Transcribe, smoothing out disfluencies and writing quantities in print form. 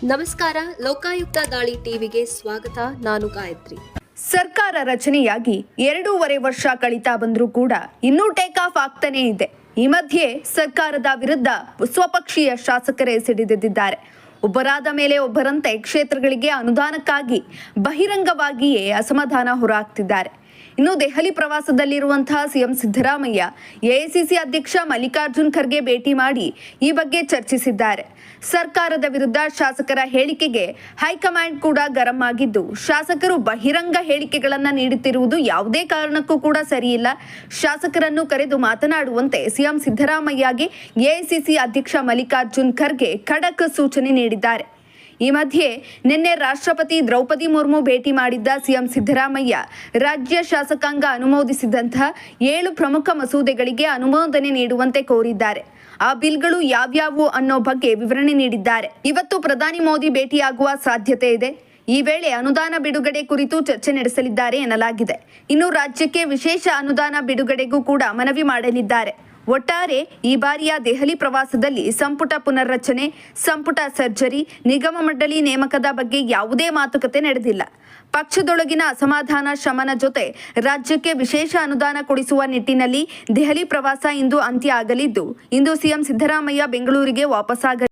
ನಮಸ್ಕಾರ, ಲೋಕಾಯುಕ್ತ ದಾಳಿ ಟಿವಿಗೆ ಸ್ವಾಗತ. ನಾನು ಗಾಯತ್ರಿ. ಸರ್ಕಾರ ರಚನೆಯಾಗಿ 2.5 ವರ್ಷ ಕಳೀತಾ ಬಂದರೂ ಕೂಡ ಇನ್ನೂ ಟೇಕ್ ಆಫ್ ಆಗ್ತಾನೇ ಇದೆ. ಈ ಮಧ್ಯೆ ಸರ್ಕಾರದ ವಿರುದ್ಧ ಸ್ವಪಕ್ಷೀಯ ಶಾಸಕರೇ ಸಿಡಿದೆದ್ದಿದ್ದಾರೆ. ಒಬ್ಬರಾದ ಮೇಲೆ ಒಬ್ಬರಂತೆ ಕ್ಷೇತ್ರಗಳಿಗೆ ಅನುದಾನಕ್ಕಾಗಿ ಬಹಿರಂಗವಾಗಿಯೇ ಅಸಮಾಧಾನ ಹೊರಹಾಕ್ತಿದ್ದಾರೆ. ಇನ್ನು ದೆಹಲಿ ಪ್ರವಾಸದಲ್ಲಿರುವಂತಹ ಸಿಎಂ ಸಿದ್ದರಾಮಯ್ಯ ಎಐಸಿಸಿ ಅಧ್ಯಕ್ಷ ಮಲ್ಲಿಕಾರ್ಜುನ್ ಖರ್ಗೆ ಭೇಟಿ ಮಾಡಿ ಈ ಬಗ್ಗೆ ಚರ್ಚಿಸಿದ್ದಾರೆ. ಸರ್ಕಾರದ ವಿರುದ್ಧ ಶಾಸಕರ ಹೇಳಿಕೆಗೆ ಹೈಕಮಾಂಡ್ ಕೂಡ ಗರಂ ಆಗಿದ್ದು, ಶಾಸಕರು ಬಹಿರಂಗ ಹೇಳಿಕೆಗಳನ್ನು ನೀಡುತ್ತಿರುವುದು ಯಾವುದೇ ಕಾರಣಕ್ಕೂ ಕೂಡ ಸರಿಯಿಲ್ಲ. ಶಾಸಕರನ್ನು ಕರೆದು ಮಾತನಾಡುವಂತೆ ಸಿಎಂ ಸಿದ್ದರಾಮಯ್ಯಗೆ ಎಐಸಿಸಿ ಅಧ್ಯಕ್ಷ ಮಲ್ಲಿಕಾರ್ಜುನ್ ಖರ್ಗೆ ಖಡಕ್ ಸೂಚನೆ ನೀಡಿದ್ದಾರೆ. ಈ ಮಧ್ಯೆ ನಿನ್ನೆ ರಾಷ್ಟ್ರಪತಿ ದ್ರೌಪದಿ ಮುರ್ಮು ಭೇಟಿ ಮಾಡಿದ್ದ ಸಿಎಂ ಸಿದ್ದರಾಮಯ್ಯ ರಾಜ್ಯ ಶಾಸಕಾಂಗ ಅನುಮೋದಿಸಿದಂತಹ 7 ಪ್ರಮುಖ ಮಸೂದೆಗಳಿಗೆ ಅನುಮೋದನೆ ನೀಡುವಂತೆ ಕೋರಿದ್ದಾರೆ. ಆ ಬಿಲ್ಗಳು ಯಾವ್ಯಾವು ಅನ್ನೋ ಬಗ್ಗೆ ವಿವರಣೆ ನೀಡಿದ್ದಾರೆ. ಇವತ್ತು ಪ್ರಧಾನಿ ಮೋದಿ ಭೇಟಿಯಾಗುವ ಸಾಧ್ಯತೆ ಇದೆ. ಈ ವೇಳೆ ಅನುದಾನ ಬಿಡುಗಡೆ ಕುರಿತು ಚರ್ಚೆ ನಡೆಸಲಿದ್ದಾರೆ ಎನ್ನಲಾಗಿದೆ. ಇನ್ನು ರಾಜ್ಯಕ್ಕೆ ವಿಶೇಷ ಅನುದಾನ ಬಿಡುಗಡೆಗೂ ಕೂಡ ಮನವಿ ಮಾಡಲಿದ್ದಾರೆ. ಒಟ್ಟಾರೆ ಈ ಬಾರಿಯ ದೆಹಲಿ ಪ್ರವಾಸದಲ್ಲಿ ಸಂಪುಟ ಪುನರ್ರಚನೆ, ಸಂಪುಟ ಸರ್ಜರಿ, ನಿಗಮ ಮಂಡಳಿ ನೇಮಕದ ಬಗ್ಗೆ ಯಾವುದೇ ಮಾತುಕತೆ ನಡೆದಿಲ್ಲ. ಪಕ್ಷದೊಳಗಿನ ಅಸಮಾಧಾನ ಶಮನ ಜೊತೆ ರಾಜ್ಯಕ್ಕೆ ವಿಶೇಷ ಅನುದಾನ ಕೊಡಿಸುವ ನಿಟ್ಟಿನಲ್ಲಿ ದೆಹಲಿ ಪ್ರವಾಸ ಇಂದು ಅಂತ್ಯ ಆಗಲಿದ್ದು, ಇಂದು ಸಿಎಂ ಸಿದ್ದರಾಮಯ್ಯ ಬೆಂಗಳೂರಿಗೆ ವಾಪಸ್ಸಾಗಲಿದ್ದಾರೆ.